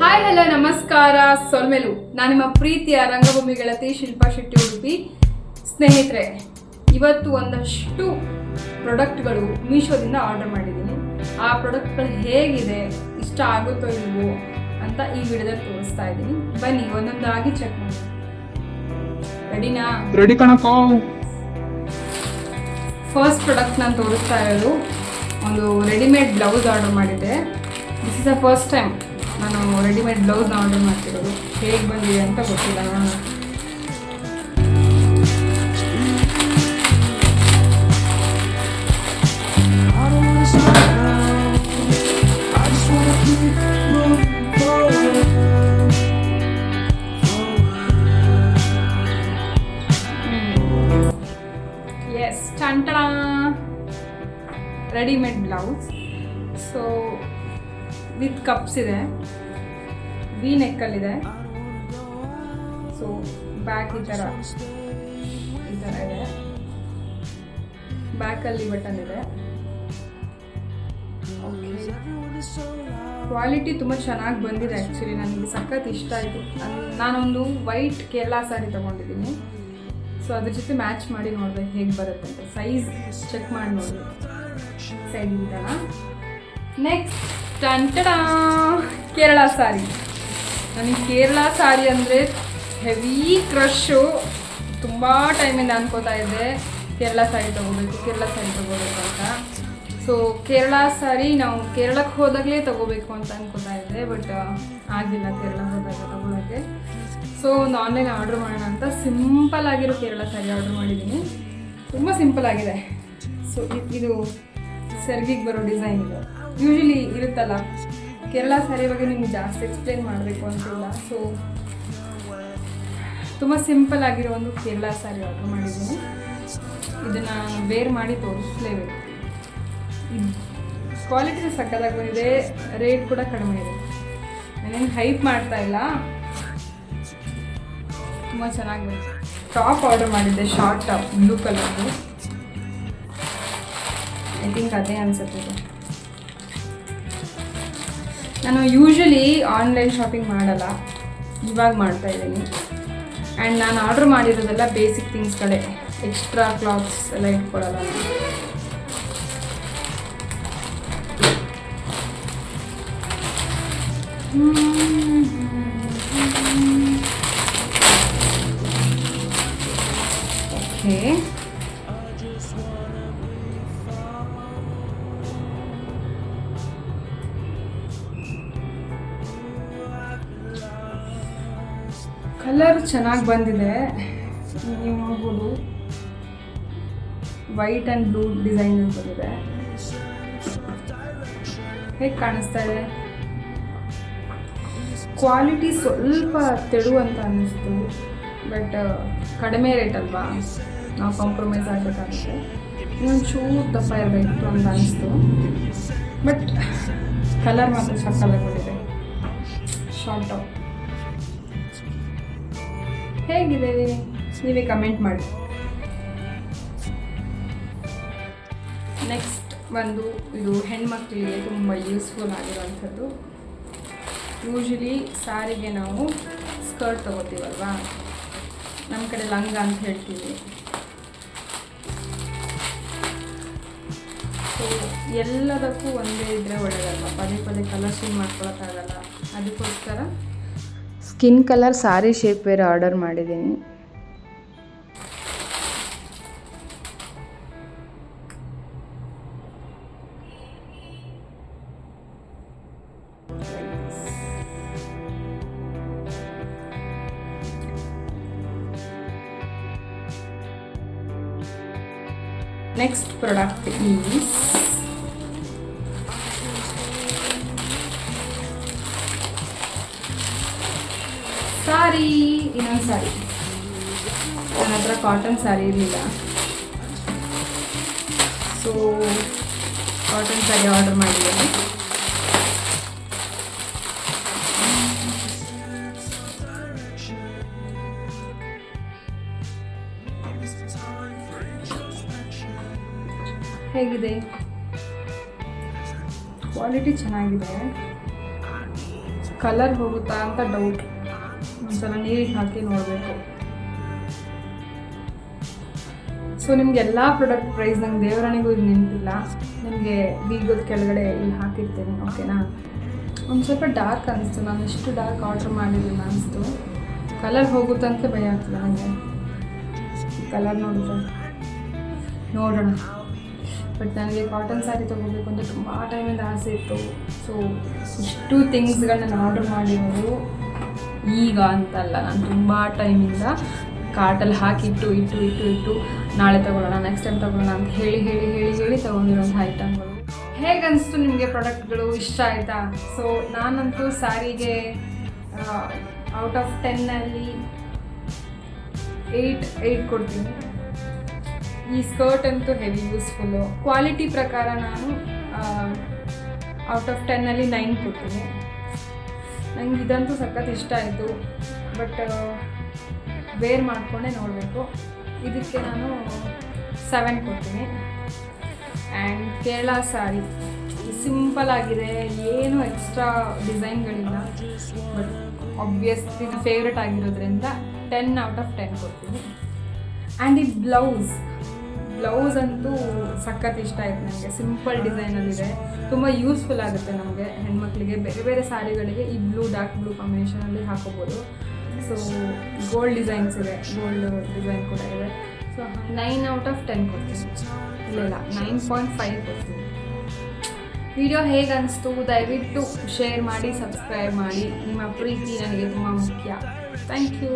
Hi hello ನಮಸ್ಕಾರ ಸೊಲ್ಮೆಲು. ನಾನು ನಿಮ್ಮ ಪ್ರೀತಿಯ ರಂಗಭೂಮಿ ಗೆಳತಿ ಶಿಲ್ಪಾ ಶೆಟ್ಟಿ ಉಡುಪಿ. ಸ್ನೇಹಿತರೆ, ಇವತ್ತು ಒಂದಷ್ಟು ಪ್ರಾಡಕ್ಟ್ಗಳು ಮೀಶೋದಿಂದ ಆರ್ಡರ್ ಮಾಡಿದ್ದೀನಿ. ಆ ಪ್ರಾಡಕ್ಟ್ಗಳು ಹೇಗಿದೆ, ಇಷ್ಟ ಆಗುತ್ತೋ ಇಲ್ವೋ ಅಂತ ಈ ವಿಡಿಯೋದಲ್ಲಿ ತೋರಿಸ್ತಾ ಇದ್ದೀನಿ. ಬನ್ನಿ ಒಂದೊಂದಾಗಿ ಚೆಕ್ ಮಾಡಿ. ರೆಡಿನಾ? ರೆಡಿ ಕಣಕೋ. ಫಸ್ಟ್ ಪ್ರಾಡಕ್ಟ್ ನಾನು ತೋರಿಸ್ತಾ ಇರೋದು ಒಂದು ರೆಡಿಮೇಡ್ ಬ್ಲೌಸ್ ಆರ್ಡರ್ ಮಾಡಿದ್ದೆ. This is the first time ನಾನು ರೆಡಿಮೇಡ್ ಬ್ಲೌಸ್ನ ಆರ್ಡರ್ ಮಾಡ್ತಿರೋದು. ಹೇಗೆ ಬಂದಿದೆ ಅಂತ ಗೊತ್ತಿಲ್ಲ, ನೋಡೋಣ. ಎಸ್, ಟಂಟಣ readymade blouse. So with cups ಇದೆ, ವಿ ನೆಕ್ಕಲ್ಲಿದೆ. ಸೊ ಬ್ಯಾಕ್ ಈ ಥರ ಇದೆ, ಬ್ಯಾಕಲ್ಲಿ ಬಟನ್ ಇದೆ. ಕ್ವಾಲಿಟಿ ತುಂಬ ಚೆನ್ನಾಗಿ ಬಂದಿದೆ. ಆ್ಯಕ್ಚುಲಿ ನನಗೆ ಸಖತ್ ಇಷ್ಟ ಆಯಿತು. ನಾನೊಂದು ವೈಟ್ ಕೇರಳ ಸ್ಯಾರಿ ತೊಗೊಂಡಿದ್ದೀನಿ. ಸೊ ಅದ್ರ ಜೊತೆ ಮ್ಯಾಚ್ ಮಾಡಿ ನೋಡ್ಬೇಕು ಹೇಗೆ ಬರುತ್ತೆ ಅಂತ. ಸೈಜ್ ಚೆಕ್ ಮಾಡಿ ನೋಡ್ಬೇಕು. ಸೈಜ್ ಇದೆಯಲ್ಲ. ನೆಕ್ಸ್ಟ್ ಟಂಟಡ ಕೇರಳ ಸ್ಯಾರಿ. ನನಗೆ ಕೇರಳ ಸ್ಯಾರಿ ಅಂದರೆ ಹೆವಿ ಕ್ರಶ್ಶು. ತುಂಬ ಟೈಮಿಂದ ಅನ್ಕೋತಾ ಇದ್ದೆ ಕೇರಳ ಸ್ಯಾರಿ ತೊಗೋಬೇಕು ಅಂತ. ಸೊ ಕೇರಳ ಸ್ಯಾರಿ ನಾವು ಕೇರಳಕ್ಕೆ ಹೋದಾಗಲೇ ತೊಗೋಬೇಕು ಅಂತ ಅನ್ಕೋತಾ ಇದ್ದೆ, ಬಟ್ ಆಗಿಲ್ಲ ಕೇರಳ ಹೋದಾಗ ತೊಗೊಳಕ್ಕೆ. ಸೊ ಒಂದು ಆನ್ಲೈನ್ ಆರ್ಡ್ರ್ ಮಾಡೋಣ ಅಂತ ಸಿಂಪಲ್ ಆಗಿರೋ ಕೇರಳ ಸ್ಯಾರಿ ಆರ್ಡ್ರ್ ಮಾಡಿದ್ದೀನಿ. ತುಂಬ ಸಿಂಪಲ್ ಆಗಿದೆ. ಸೊ ಇದು ಸೆರ್ಗಿಗೆ ಬರೋ ಡಿಸೈನ್ ಇದು. ಯೂಶಲಿ ಇರುತ್ತಲ್ಲ ಕೇರಳ ಸ್ಯಾರಿ ಬಗ್ಗೆ ನಿಮ್ಗೆ ಜಾಸ್ತಿ ಎಕ್ಸ್ಪ್ಲೇನ್ ಮಾಡಬೇಕು ಅಂತಿಲ್ಲ. ಸೊ ತುಂಬ ಸಿಂಪಲ್ ಆಗಿರೋ ಒಂದು ಕೇರಳ ಸ್ಯಾರಿ ಆರ್ಡ್ರ್ ಮಾಡಿದ್ದೀನಿ. ಇದನ್ನು ವೇರ್ ಮಾಡಿ ತೋರಿಸಲೇಬೇಕು. ಕ್ವಾಲಿಟಿ ಸಕ್ಕತ್ತಾಗಿ ಬಂದಿದೆ, ರೇಟ್ ಕೂಡ ಕಡಿಮೆ ಇದೆ. ನಾನೇನು ಹೈಪ್ ಮಾಡ್ತಾ ಇಲ್ಲ, ತುಂಬ ಚೆನ್ನಾಗಿ ಬಂದಿದೆ. ಟಾಪ್ ಆರ್ಡರ್ ಮಾಡಿದ್ದೆ, ಶಾರ್ಟ್ ಟಾಪ್, ಬ್ಲೂ ಕಲರ್ದು. ಐ ಥಿಂಕ್ ಅದೇ ಅನಿಸುತ್ತೆ. ನಾನು ಯೂಶಲಿ ಆನ್ಲೈನ್ ಶಾಪಿಂಗ್ ಮಾಡಲ್ಲ, ಇವಾಗ ಮಾಡ್ತಾ ಇದ್ದೀನಿ. ಆ್ಯಂಡ್ ನಾನು ಆರ್ಡ್ರ್ ಮಾಡಿರೋದೆಲ್ಲ ಬೇಸಿಕ್ ಥಿಂಗ್ಸ್ಗಳೇ, ಎಕ್ಸ್ಟ್ರಾ ಕ್ಲಾತ್ಸ್ ಎಲ್ಲ ಇಟ್ಕೊಳ್ಳಲ್ಲ ನಾನು. ಓಕೆ, ಕಲರ್ ಚೆನ್ನಾಗಿ ಬಂದಿದೆ. ನೀವು ನೋಡ್ಬೋದು, ವೈಟ್ ಆ್ಯಂಡ್ ಬ್ಲೂ ಡಿಸೈನ್ ಬಂದಿದೆ. ಹೇಗೆ ಕಾಣಿಸ್ತಾ ಇದೆ? ಕ್ವಾಲಿಟಿ ಸ್ವಲ್ಪ ತೆಳು ಅಂತ ಅನ್ನಿಸ್ತು, ಬಟ್ ಕಡಿಮೆ ರೇಟ್ ಅಲ್ವಾ, ನಾವು ಕಾಂಪ್ರಮೈಸ್ ಆಗಬೇಕಾಗುತ್ತೆ. ಇನ್ನೊಂಚೂರು ದಪ್ಪ ಇರಬೇಕು ಅಂತ ಅನ್ನಿಸ್ತು, ಬಟ್ ಕಲರ್ ಮಾತ್ರ ಸಕ್ಕತ್ತಾಗಿ ಬಂದಿದೆ. ಶಾರ್ಟ್ ಟಾಪ್ ಹೇಗಿದೆ ನೀವೇ ಕಮೆಂಟ್ ಮಾಡಿ. ನೆಕ್ಸ್ಟ್ ಬಂದು ಇದು ಹೆಣ್ಮಕ್ಳಿಗೆ ತುಂಬ ಯೂಸ್ಫುಲ್ ಆಗಿರೋವಂಥದ್ದು. ಯೂಶಲಿ ಸ್ಯಾರಿಗೆ ನಾವು ಸ್ಕರ್ಟ್ ತೊಗೋತೀವಲ್ವಾ, ನಮ್ಮ ಕಡೆ ಲಂಗ ಅಂತ ಹೇಳ್ತೀವಿ. ಸೊ ಎಲ್ಲದಕ್ಕೂ ಒಂದೇ ಇದ್ದರೆ ಒಳ್ಳೆಯದಲ್ವ, ಪದೇ ಪದೇ ಕಲರ್ ಚೇಂಜ್ ಮಾಡ್ಕೊಳಕ್ಕಾಗಲ್ಲ. ಅದಕ್ಕೋಸ್ಕರ skin colour sari shapewear order ಮಾಡಿದ್ದೀನಿ. Next product is sorry. ಇನ್ನೊಂದು ಸಾರಿ, ನನ್ನ ಹತ್ರ ಕಾಟನ್ ಸ್ಯಾರಿ ಇರಲಿಲ್ಲ, ಸೊ ಕಾಟನ್ ಸ್ಯಾರಿ ಆರ್ಡರ್ ಮಾಡಿದ್ದೀನಿ. ಹೇಗಿದೆ? ಕ್ವಾಲಿಟಿ ಚೆನ್ನಾಗಿದೆ. ಕಲರ್ ಹೋಗುತ್ತಾ ಅಂತ ಡೌಟ್. ಒಂದ್ಸಲ ನೀರಿಗೆ ಹಾಕಿ ನೋಡಬೇಕು. ಸೊ ನಿಮ್ಗೆ ಎಲ್ಲ ಪ್ರಾಡಕ್ಟ್ ಪ್ರೈಸ್ ನಂಗೆ ದೇವರಾಣಿಗೂ ಇದು ನೆನಪಿಲ್ಲ, ನಿಮಗೆ ಬೀಗದ ಕೆಳಗಡೆ ಇಲ್ಲಿ ಹಾಕಿರ್ತೀನಿ, ಓಕೆನಾ. ಒಂದು ಸ್ವಲ್ಪ ಡಾರ್ಕ್ ಅನಿಸ್ತು, ನಾನು ಇಷ್ಟು ಡಾರ್ಕ್ ಆರ್ಡ್ರ್ ಮಾಡಿದ್ದೀನಿ ಅನಿಸ್ತು. ಕಲರ್ ಹೋಗುತ್ತಂತೆ ಭಯ ಆಗ್ತದೆ ನನಗೆ. ಕಲರ್ ನೋಡೋಣ. ಬಟ್ ನನಗೆ ಕಾಟನ್ ಸ್ಯಾರಿ ತೊಗೋಬೇಕು ಅಂತ ತುಂಬ ಟೈಮಿಂದ ಆಸೆ ಇತ್ತು. ಸೊ ಇಷ್ಟು ಥಿಂಗ್ಸ್ಗಳನ್ನ ನಾನು ಆರ್ಡ್ರ್ ಮಾಡಿರೋದು ಈಗ ಅಂತಲ್ಲ, ನಾನು ತುಂಬ ಟೈಮಿಂದ ಕಾರ್ಟಲ್ಲಿ ಹಾಕಿಟ್ಟು ಇಟ್ಟು ನಾಳೆ ತೊಗೊಳ್ಳೋಣ, ನೆಕ್ಸ್ಟ್ ಟೈಮ್ ತೊಗೊಳ್ಳೋಣ ಅಂತ ಹೇಳಿ ತೊಗೊಂಡಿರೋಂಥ ಐಟಮ್ಗಳು. ಹೇಗನ್ನಿಸ್ತು ನಿಮಗೆ ಪ್ರಾಡಕ್ಟ್ಗಳು? ಇಷ್ಟ ಆಯಿತಾ? ಸೊ ನಾನಂತೂ ಸ್ಯಾರಿಗೆ ಔಟ್ ಆಫ್ 10 8 ಕೊಡ್ತೀನಿ. ಈ ಸ್ಕರ್ಟ್ ಅಂತೂ ಹೆವಿ ಯೂಸ್ಫುಲ್ಲು. ಕ್ವಾಲಿಟಿ ಪ್ರಕಾರ ನಾನು ಔಟ್ ಆಫ್ 10 9 ಕೊಡ್ತೀನಿ. ನಂಗೆ ಇದಂತೂ ಸಖತ್ ಇಷ್ಟ ಆಯಿತು. ಬಟ್ ವೇರ್ ಮಾಡಿಕೊಂಡೇ ನೋಡಬೇಕು. ಇದಕ್ಕೆ ನಾನು 7 ಕೊಡ್ತೀನಿ. ಆ್ಯಂಡ್ ಕೇರಳ ಸ್ಯಾರಿ ಸಿಂಪಲ್ ಆಗಿದೆ, ಏನು ಎಕ್ಸ್ಟ್ರಾ ಡಿಸೈನ್ಗಳಿಲ್ಲ. ಬಟ್ ಆಬ್ವಿಯಸ್ಲಿ ಇದು ಫೇವ್ರೆಟ್ ಆಗಿರೋದ್ರಿಂದ 10 ಔಟ್ ಆಫ್ 10 ಕೊಡ್ತೀನಿ. ಆ್ಯಂಡ್ ಈ ಬ್ಲೌಸ್ ಅಂತೂ ಸಖತ್ ಇಷ್ಟ ಆಯಿತು ನನಗೆ. ಸಿಂಪಲ್ ಡಿಸೈನಲ್ಲಿದೆ, ತುಂಬ ಯೂಸ್ಫುಲ್ ಆಗುತ್ತೆ ನಮಗೆ ಹೆಣ್ಮಕ್ಳಿಗೆ. ಬೇರೆ ಬೇರೆ ಸ್ಯಾರಿಗಳಿಗೆ ಈ ಡಾರ್ಕ್ ಬ್ಲೂ ಕಾಂಬಿನೇಷನಲ್ಲಿ ಹಾಕೋಬೋದು. ಸೊ ಗೋಲ್ಡ್ ಡಿಸೈನ್ಸ್ ಇದೆ, ಗೋಲ್ಡ್ ಡಿಸೈನ್ ಕೂಡ ಇದೆ. ಸೊ 9 ಔಟ್ ಆಫ್ 10 ಕೊಡ್ತೀನಿ. ಇಲ್ಲ 9.5 ಕೊಡ್ತೀನಿ. ವಿಡಿಯೋ ಹೇಗೆ ಅನಿಸ್ತು ದಯವಿಟ್ಟು ಶೇರ್ ಮಾಡಿ, ಸಬ್ಸ್ಕ್ರೈಬ್ ಮಾಡಿ. ನಿಮ್ಮ ಪ್ರೀತಿ ನನಗೆ ತುಂಬ ಮುಖ್ಯ. Thank you.